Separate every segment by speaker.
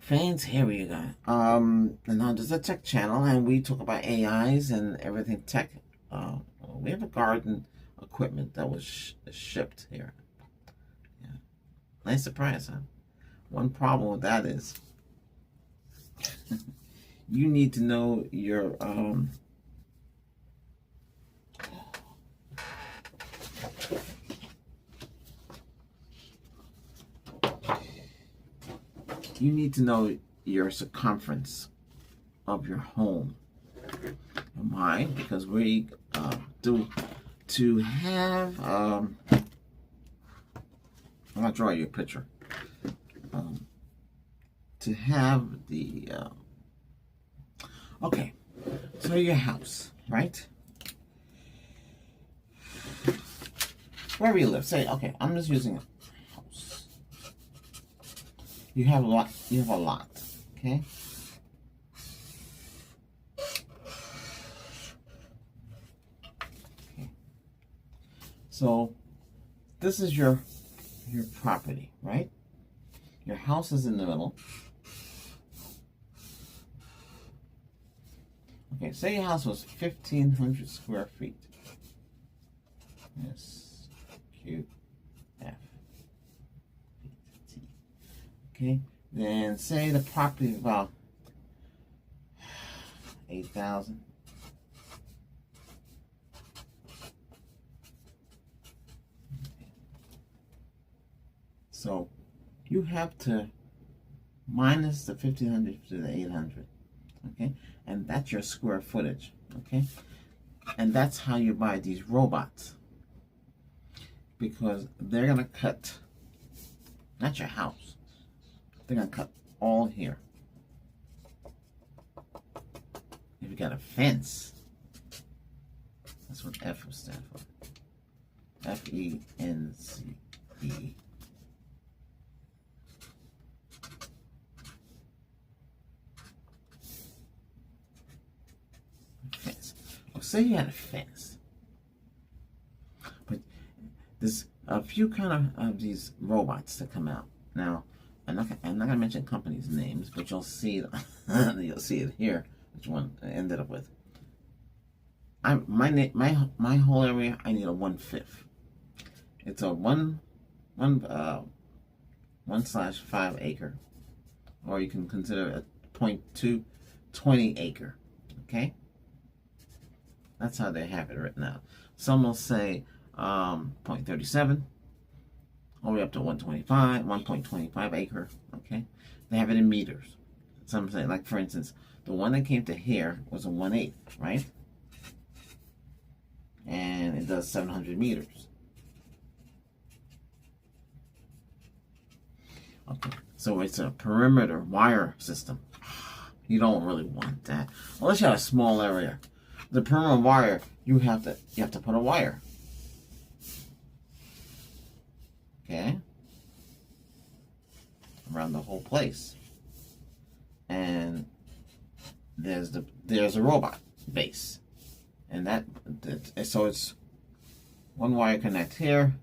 Speaker 1: Friends, here we go. And now there's a tech channel, and we talk about AIs and everything tech. We have a garden equipment that was shipped here. Yeah, nice surprise, huh? One problem with that is you need to know your you need to know your circumference of your home. And why? Because we do to have. I'm gonna draw you a picture. To have the okay, so your house, right? Wherever you live, say okay. I'm just using a house. You have a lot. You have a lot. Okay. So this is your property, right? Your house is in the middle. Okay, say your house was 1,500 square feet. S Q F T. Okay, then say the property is about 8,000. So you have to minus the 1,500 to the 800, okay? And that's your square footage, okay? And that's how you buy these robots, because they're gonna cut, not your house, they're gonna cut all here. If you got a fence, that's what F will stand for. F-E-N-C-E. Say you had a fence, but there's a few kind of these robots that come out now. I'm not gonna mention companies' names, but you'll see you'll see it here. Which one I ended up with? My whole area. I need a 1/5. It's a 1/5 acre, or you can consider it a 0.2 20 acre. Okay. That's how they have it written out. Some will say 0.37, all the way up to 1.25 acre. Okay, they have it in meters. Some say, like for instance, the one that came to here was a 1/8, right? And it does 700 meters. Okay, so it's a perimeter wire system. You don't really want that unless you have a small area. The perimeter wire, you have to put a wire. Okay? Around the whole place. And there's a robot base. And so it's one wire connects here,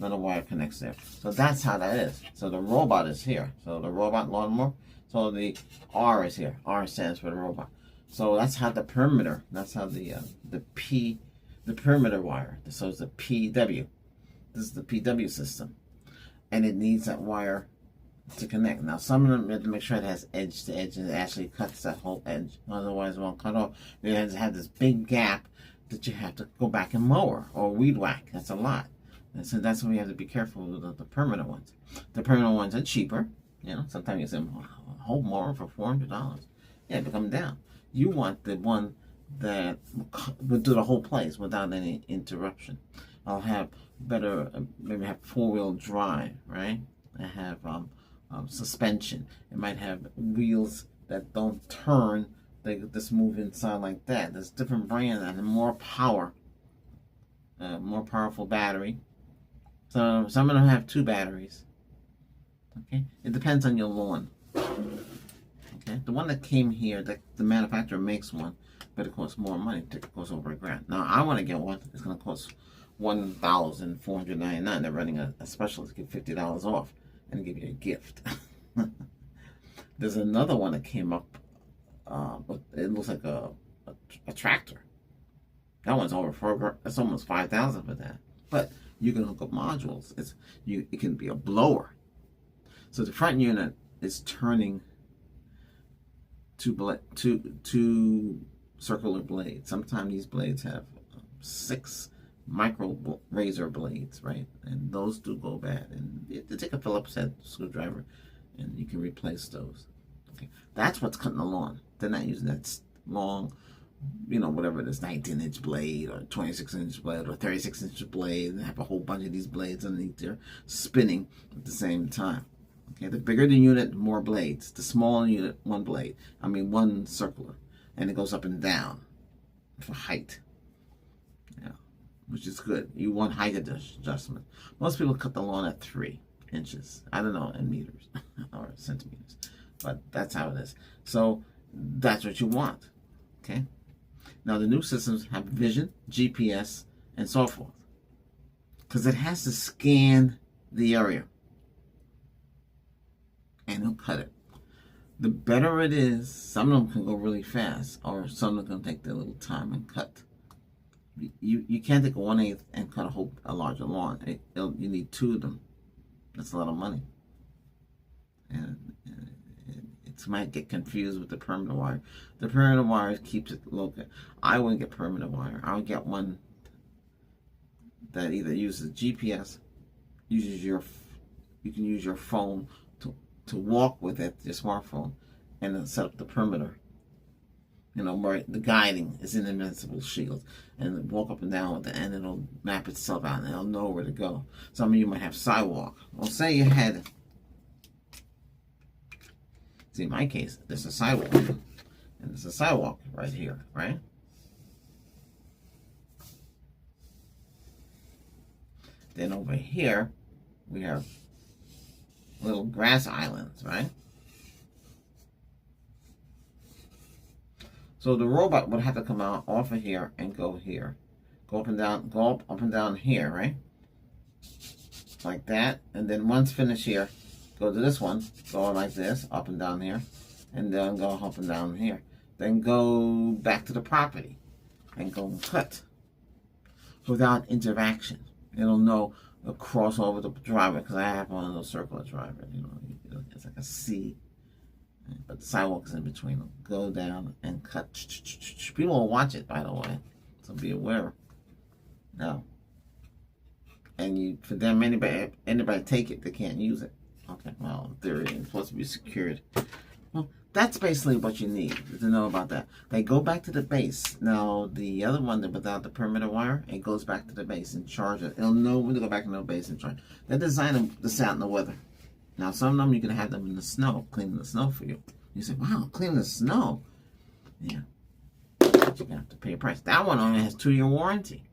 Speaker 1: another wire connects there. So that's how that is. So the robot is here. So the robot lawnmower, so the R is here. R stands for the robot. So that's how the perimeter, that's how the perimeter wire, so it's the PW. This is the PW system. And it needs that wire to connect. Now some of them have to make sure it has edge to edge and it actually cuts that whole edge. Otherwise it won't cut off. It has to have this big gap that you have to go back and mower or weed whack. That's a lot. And so that's why we have to be careful with the permanent ones. The permanent ones are cheaper. You know, sometimes you say a whole mower for $400. Yeah, but come down. You want the one that will do the whole place without any interruption. I'll have better, maybe have 4-wheel drive, right? I have suspension. It might have wheels that don't turn. They just move inside like that. There's different brands and more power, more powerful battery. So some of them have 2 batteries. Okay, it depends on your lawn. Okay, the one that came here, the manufacturer makes one, but it costs more money. It costs over $1,000. Now I want to get one. It's going to cost $1,499. They're running a special to get $50 off and give you a gift. There's another one that came up, but it looks like a tractor. That one's over for, it's almost 5,000 for that. But you can hook up modules. It can be a blower. So the front unit is turning two circular blades. Sometimes these blades have 6 micro razor blades, right? And those do go bad. And you take a Phillips head screwdriver and you can replace those. Okay, that's what's cutting the lawn. They're not using that long, whatever it is, 19-inch blade or 26-inch blade or 36-inch blade, and have a whole bunch of these blades underneath there spinning at the same time. Okay, the bigger the unit, the more blades. The smaller unit, one blade. One circular. And it goes up and down for height. Yeah, which is good. You want height adjustment. Most people cut the lawn at 3 inches. I don't know, in meters or centimeters. But that's how it is. So that's what you want. Okay? Now the new systems have vision, GPS, and so forth. Because it has to scan the area. And it'll cut it. The better it is, some of them can go really fast, or some of them can take their little time and cut. You can't take a 1/8 and cut a larger lawn. You need 2 of them. That's a lot of money. And it might get confused with the permanent wire. The permanent wire keeps it local. I wouldn't get permanent wire. I would get one that either uses GPS, you can use your phone to walk with it, your smartphone, and then set up the perimeter. Where the guiding is in invincible shields, and walk up and down with it, and it'll map itself out, and it'll know where to go. Some of you might have sidewalk. Well, say you had, see, in my case, there's a sidewalk, and there's a sidewalk right here, right? Then over here, we have little grass islands, right? So the robot would have to come out off of here and go here. Go up and down here, right? Like that. And then once finished here, go to this one, go like this, up and down here, and then go up and down here. Then go back to the property and go and cut without interaction. It'll know cross over the driveway, because I have one of those circular drivers. It's like a C, but the sidewalk is in between them. Go down and cut. People will watch it, by the way, so be aware. No. And for them, anybody take it, they can't use it. Okay, well, in theory, it's supposed to be secured. Well, that's basically what you need to know about that. They go back to the base. Now, the other one, without the perimeter wire, it goes back to the base and charge it. It'll know when to go back to the base and charge. They're designed to sit out in the weather. Now, some of them, you can have them in the snow, cleaning the snow for you. You say, wow, cleaning the snow. Yeah. But you're going to have to pay a price. That one only has 2-year warranty.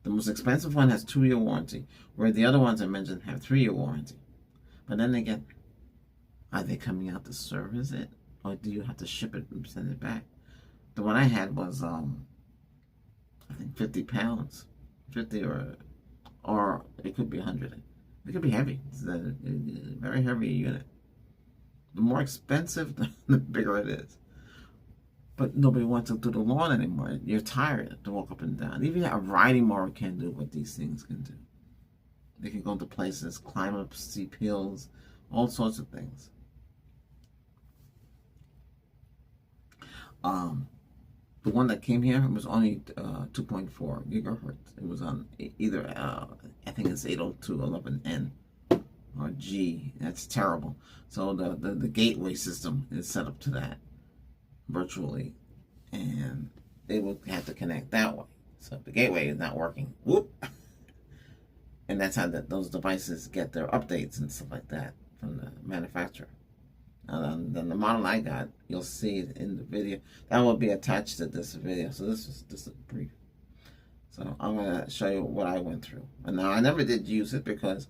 Speaker 1: The most expensive one has 2-year warranty, where the other ones I mentioned have 3-year warranty. But then again, are they coming out to service it, or do you have to ship it and send it back? The one I had was, I think 50 pounds, 50 or it could be 100. It could be heavy. It's a very heavy unit. The more expensive, the bigger it is. But nobody wants to do the lawn anymore. You're tired to walk up and down. Even a riding mower can't do what these things can do. They can go to places, climb up steep hills, all sorts of things. The one that came here was only 2.4 gigahertz. It was on either, I think it's 802.11n or G. That's terrible. So the gateway system is set up to that virtually, and they will have to connect that way. So if the gateway is not working, whoop. And that's how those devices get their updates and stuff like that from the manufacturer. Then the model I got, you'll see it in the video. That will be attached to this video. So this is just a brief. So I'm going to show you what I went through. And now I never did use it because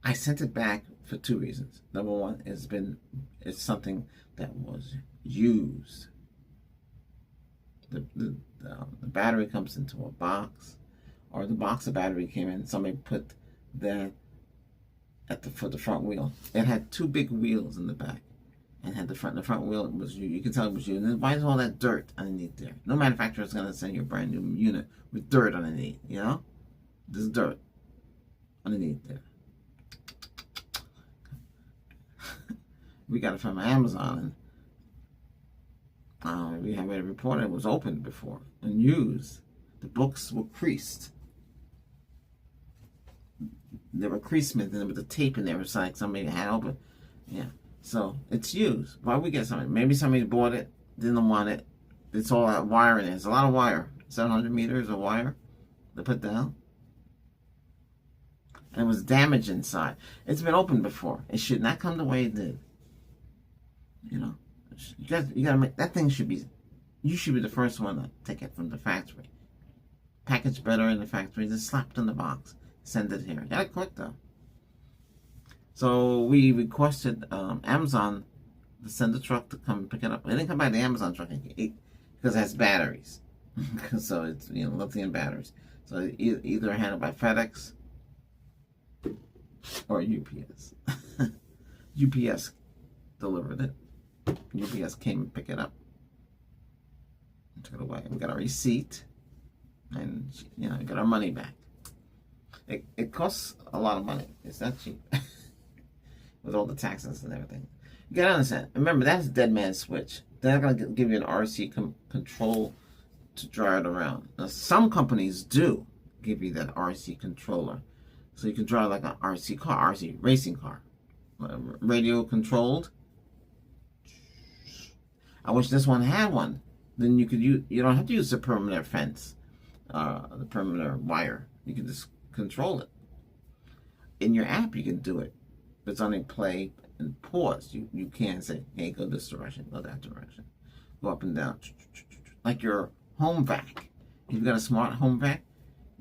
Speaker 1: I sent it back for 2 reasons. Number one, it's something that was used. The battery comes into a box, or the box of battery came in. Somebody put that for the front wheel. It had two big wheels in the back, and had the front wheel was you can tell it was you. And then why is all that dirt underneath there? No manufacturer is gonna send you a brand new unit with dirt underneath. You know, there's dirt underneath there. We got it from Amazon, and we had a report it was opened before and used. The books were creased. There were creasements and with the tape in there. It's like somebody had open. Yeah. So it's used. Why we get something? Maybe somebody bought it, didn't want it. It's all that wire in it. It's a lot of wire. 700 meters of wire to put down. And it was damaged inside. It's been opened before. It should not come the way it did. You know, you gotta make that thing should be. You should be the first one to take it from the factory. Packaged better in the factory. Just slapped in the box. Send it here. You gotta click though. So we requested Amazon to send the truck to come pick it up. It didn't come by the Amazon truck because it has batteries. So it's lithium batteries. So either handled by FedEx or UPS. UPS delivered it. UPS came and picked it up and took it away. We got our receipt, and we got our money back. It costs a lot of money. It's not cheap with all the taxes and everything. You gotta understand. Remember, that's a dead man's switch. They're not gonna give you an RC control to drive it around. Now, some companies do give you that RC controller, so you can drive like an RC car, RC racing car, radio controlled. I wish this one had one. Then you could use. You don't have to use the perimeter fence, the perimeter wire. You can just control it. In your app, you can do it. It's only play and pause. You can say, hey, go this direction, go that direction, go up and down, like your home vac. If you've got a smart home vac,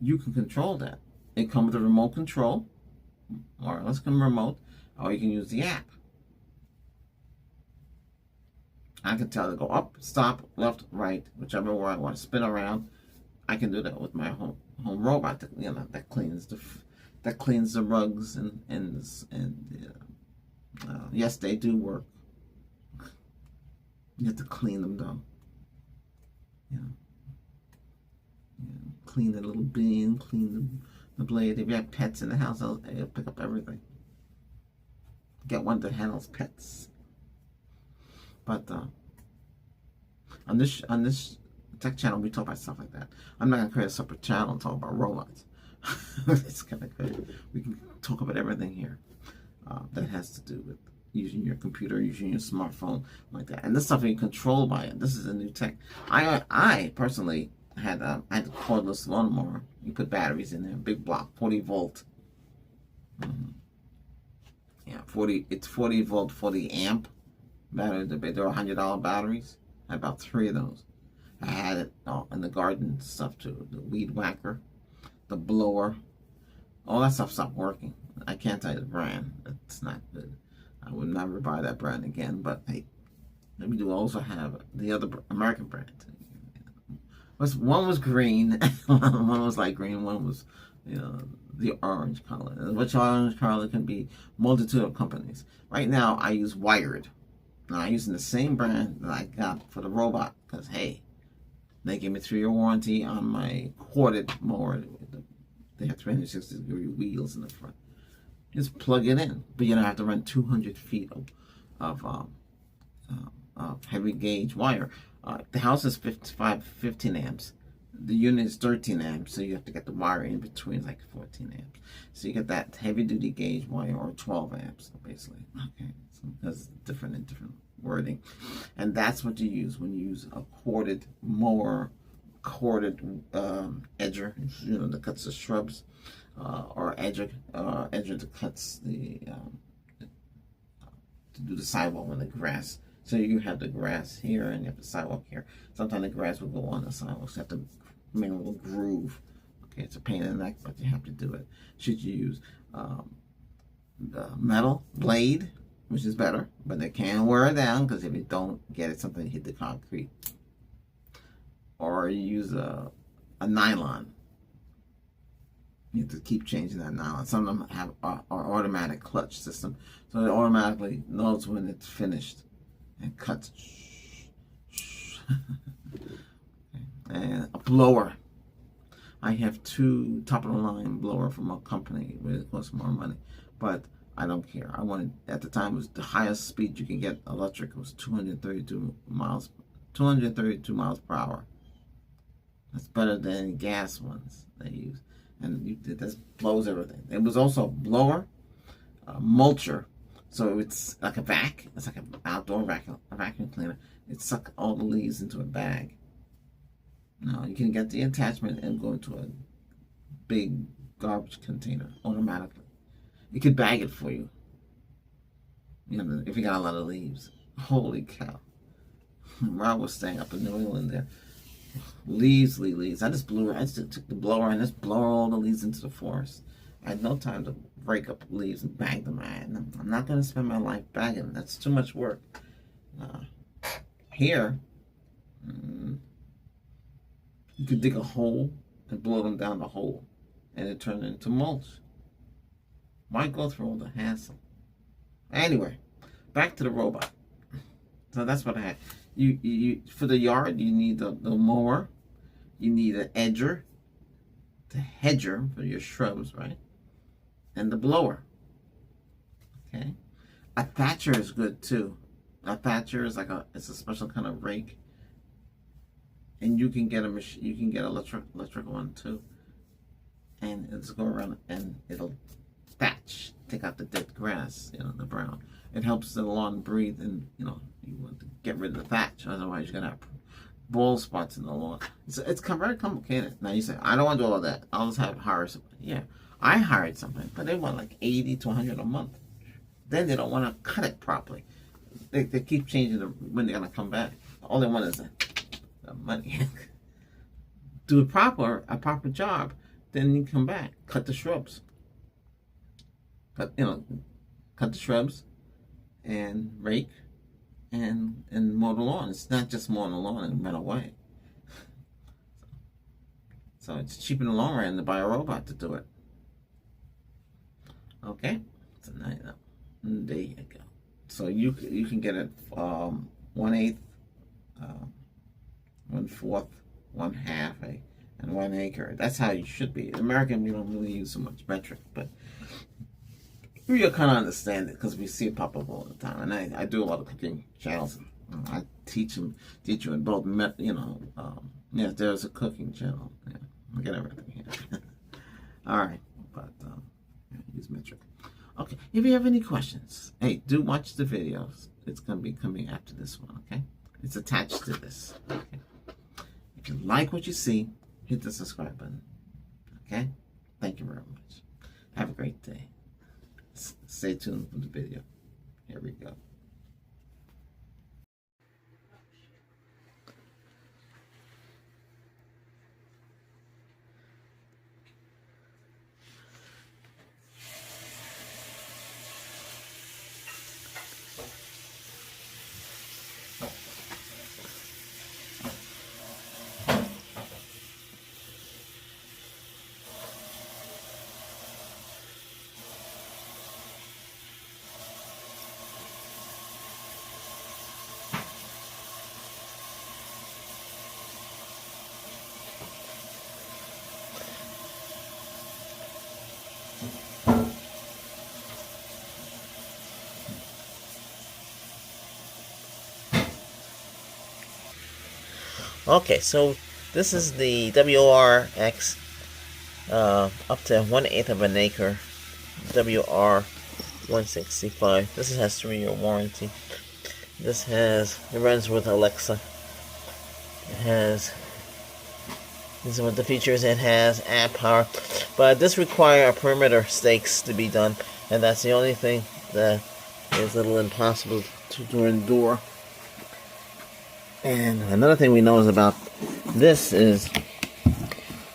Speaker 1: you can control that. It comes with a remote control, or let's come remote, or you can use the app. I can tell it to go up, stop, left, right, whichever way I want to spin around. I can do that with my home robot. That cleans the rugs and yes, they do work. You have to clean them though. Clean the little bin, clean the blade. If you have pets in the house, it'll pick up everything. Get one that handles pets. But on this tech channel, we talk about stuff like that. I'm not gonna create a separate channel and talk about robots. It's kind of good. We can talk about everything here that has to do with using your computer, using your smartphone, like that. And this stuff you control by it. This is a new tech. I personally had a cordless lawnmower. You put batteries in there, big block, 40 volt. Yeah, 40. It's 40 volt, 40 amp battery. They're $100 batteries. I had about 3 of those. I had it in the garden stuff too. The weed whacker, the blower, all that stuff stopped working. I can't tell you the brand. It's not good. I would never buy that brand again. But hey, we do also have the other American brand. One was green, one was light green, one was the orange color. Which orange color can be multitude of companies. Right now, I use Wired. Now, I'm using the same brand that I got for the robot because hey, they gave me 3-year warranty on my corded mower. They have 360-degree wheels in the front. Just plug it in, but you don't have to run 200 feet of heavy gauge wire. The house is 15 amps. The unit is 13 amps, so you have to get the wire in between, like 14 amps. So you get that heavy duty gauge wire, or 12 amps, basically. Okay, so that's different in different wording. And that's what you use when you use a corded mower, corded edger, that cuts the shrubs, or edger that cuts the to do the sidewalk and the grass. So you have the grass here and you have the sidewalk here. Sometimes the grass will go on the sidewalk, so you have to make a little groove. Okay, it's a pain in the neck, but you have to do it. Should you use the metal blade, which is better, but they can wear it down because if you don't get it, something hit the concrete. Or you use a nylon. You have to keep changing that now. And some of them have our automatic clutch system, so it automatically knows when it's finished and cuts. And a blower. I have 2 top-of-the-line blower from a company. It costs more money, but I don't care. I wanted, at the time, it was the highest speed you can get electric. It was 232 miles per hour. That's better than gas ones they use, and it just blows everything. It was also a blower, a mulcher, so it's like a vac. It's like an outdoor vacuum cleaner. It sucks all the leaves into a bag. Now you can get the attachment and go into a big garbage container automatically. It could bag it for you. You know, if you got a lot of leaves. Holy cow! Where I was staying up in New England, there, leaves. I just took the blower and just blow all the leaves into the forest. I had no time to break up leaves and bag them. I'm not going to spend my life bagging them. That's too much work. Here, you could dig a hole and blow them down the hole, and it turned into mulch. Why go through all the hassle? Anyway, back to the robot. So that's what I had. You for the yard, you need the mower. You need an edger, the hedger for your shrubs, right? And the blower. Okay. A thatcher is good too. A thatcher is like it's a special kind of rake. And you can get a machine. You can get electric one too, and it'll go around and it'll thatch, take out the dead grass, the brown. It helps the lawn breathe, and you want to get rid of the thatch. Otherwise, you're gonna have bald spots in the lawn. It's very complicated. Now you say, I don't want to do all that. I'll just hire somebody. Yeah, I hired somebody, but they want like $80 to $100 a month. Then they don't want to cut it properly. They keep changing when they're gonna come back. All they want is money. Do a proper job, then you come back, cut the shrubs, cut the shrubs, and rake, and mow the lawn. It's not just mowing the lawn and run away. So it's cheaper in the long run to buy a robot to do it. Okay, so now you know. There you go. So you can get it 1/8. 1/4, 1/2, and 1 acre. That's how you should be. In American, we don't really use so much metric, but we kind of understand it because we see it pop up all the time. And I do a lot of cooking channels. I teach you in both. There's a cooking channel. Yeah, I get everything here. All right, but use metric. Okay, if you have any questions, hey, do watch the videos. It's gonna be coming after this one. Okay, it's attached to this. Okay. If you like what you see, hit the subscribe button. Okay? Thank you very much. Have a great day. Stay tuned for the video. Here we go. Okay, so this is the WRX up to 1/8 of an acre WR165. This has 3-year warranty. It runs with Alexa. These are what the features. It has amp power, but this requires a perimeter stakes to be done, and that's the only thing that is a little impossible to endure. And another thing we know is about this is,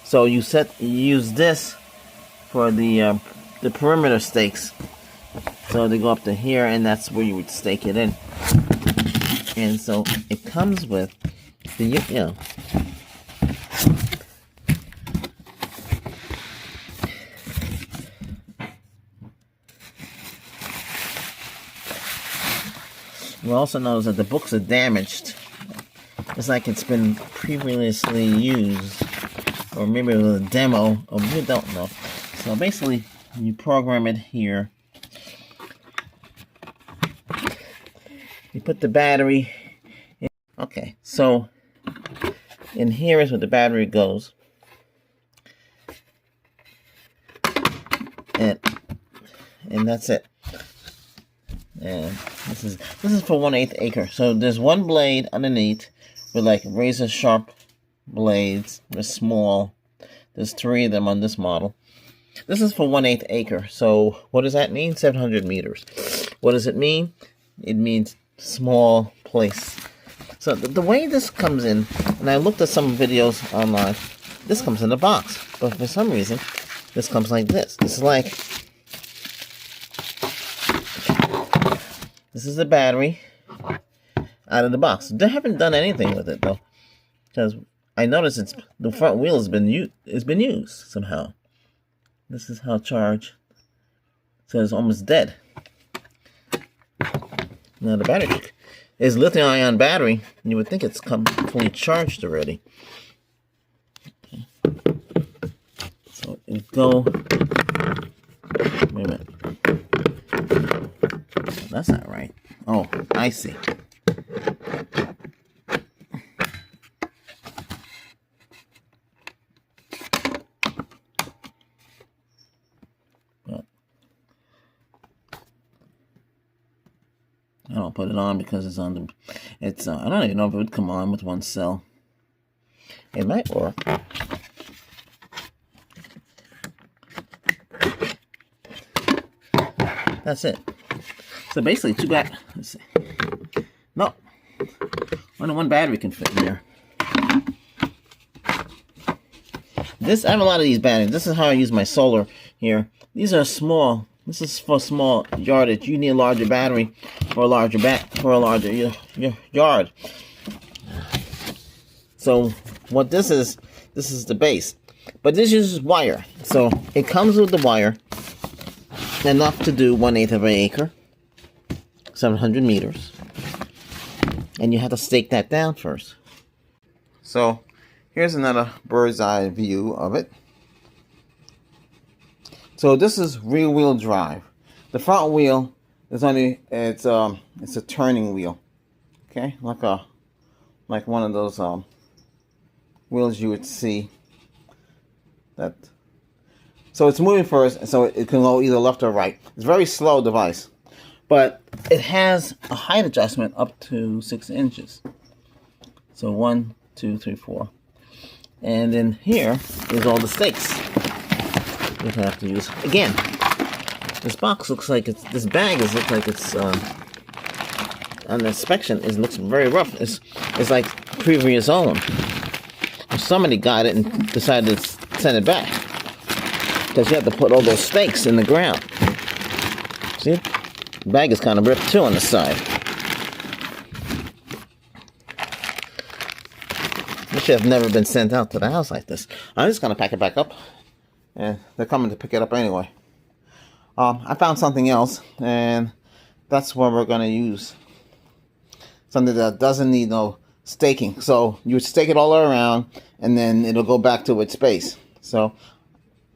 Speaker 1: so you use this for the perimeter stakes. So they go up to here, and that's where you would stake it in. And so it comes with You'll also notice that the books are damaged. It's like it's been previously used, or maybe it was a demo, or we don't know. So basically, you program it here. You put the battery in. Okay, so in here is where the battery goes. And that's it. And this is for 1/8 acre. So there's one blade underneath with like razor sharp blades. They're small. There's 3 of them on this model. This is for 1/8 acre. So what does that mean? 700 meters. What does it mean? It means small place. So the way this comes in, and I looked at some videos online, this comes in a box. But for some reason, this comes like this. This is the battery out of the box. They haven't done anything with it though, because I noticed the front wheel has been used somehow. This is how charged. So it's almost dead. Now the battery is lithium-ion battery. You would think it's fully charged already. Okay. So it go. Wait a minute. That's not right. Oh, I see. But I don't put it on because it's on the. It's I don't even know if it would come on with one cell. It might work. That's it. So basically, let's see. No, only one battery can fit in there. I have a lot of these batteries. This is how I use my solar here. These are small. This is for small yardage. You need a larger battery for a larger yard. So what this is the base. But this uses wire. So it comes with the wire, enough to do 1/8 of an acre. 700 meters, and you have to stake that down first. So here's another bird's eye view of it. So this is rear wheel drive. The front wheel is it's a turning wheel, okay, like one of those wheels you would see that. So it's moving first, so it can go either left or right. It's a very slow device. But it has a height adjustment up to 6 inches. So 1, 2, 3, 4. And then here is all the stakes you have to use. Again, this box looks like this bag looks like it's on inspection. It looks very rough. It's like previous owned. Somebody got it and decided to send it back, because you have to put all those stakes in the ground. See? The bag is kind of ripped too on the side. This should have never been sent out to the house like this. I'm just going to pack it back up, and they're coming to pick it up anyway. I found something else, and that's what we're going to use. Something that doesn't need no staking. So you would stake it all around, and then it'll go back to its base. So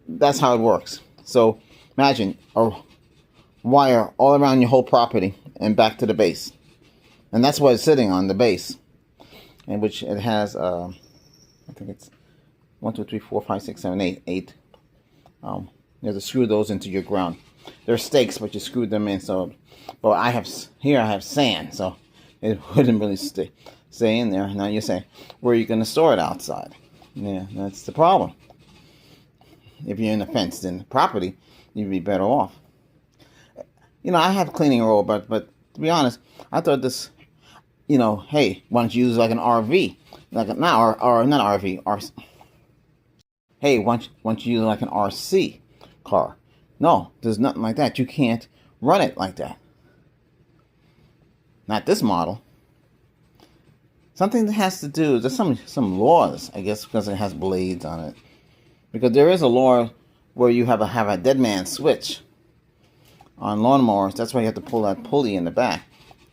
Speaker 1: that's how it works. So imagine a wire all around your whole property and back to the base, and that's what it's sitting on, the base, in which it has I think it's 1, 2, 3, 4, 5, 6, 7, 8. You have to screw those into your ground. They're stakes, but you screwed them in. So, but I have sand, so it wouldn't really stay in there. Now you're saying, where are you going to store it outside? Yeah, that's the problem. If you're in a fenced-in property, you'd be better off. You know, I have cleaning roll, but to be honest, I thought this, you know, hey, why don't you use like an RV, like not RV, hey, why don't you use like an RC car? No, there's nothing like that. You can't run it like that. Not this model. Something that has to do, there's some laws, I guess, because it has blades on it. Because there is a law where you have a dead man switch on lawnmowers. That's why you have to pull that pulley in the back.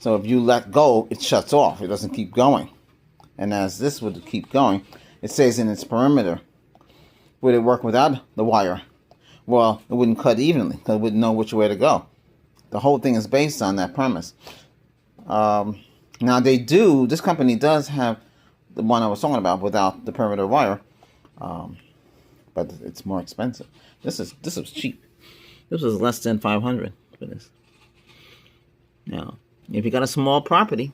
Speaker 1: So if you let go, it shuts off. It doesn't keep going. And as this would keep going, it stays in its perimeter. Would it work without the wire? Well, it wouldn't cut evenly because it wouldn't know which way to go. The whole thing is based on that premise. Now this company does have the one I was talking about without the perimeter wire, but it's more expensive. This is cheap. This was less than $500 for this. Now, if you got a small property,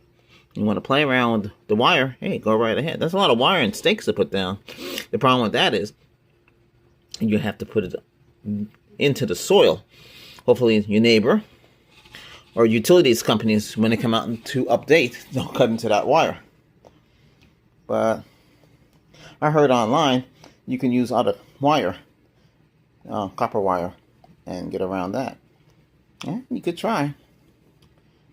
Speaker 1: you want to play around with the wire, hey, go right ahead. That's a lot of wire and stakes to put down. The problem with that is you have to put it into the soil. Hopefully your neighbor or utilities companies, when they come out to update, don't cut into that wire. But I heard online you can use other wire, copper wire, and get around that. Yeah, you could try.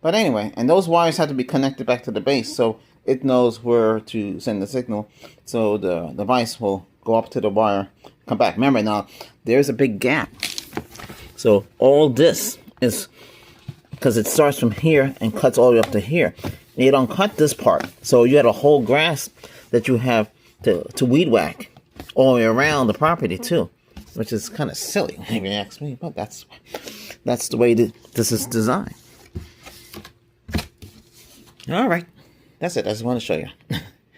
Speaker 1: But anyway, and those wires have to be connected back to the base so it knows where to send the signal. So the device will go up to the wire, come back. Remember now, there's a big gap. So all this is, because it starts from here and cuts all the way up to here. And you don't cut this part. So you had a whole grass that you have to weed whack all the way around the property too. Which is kind of silly, if you ask me. But that's the way this is designed. All right. That's it. I just want to show you.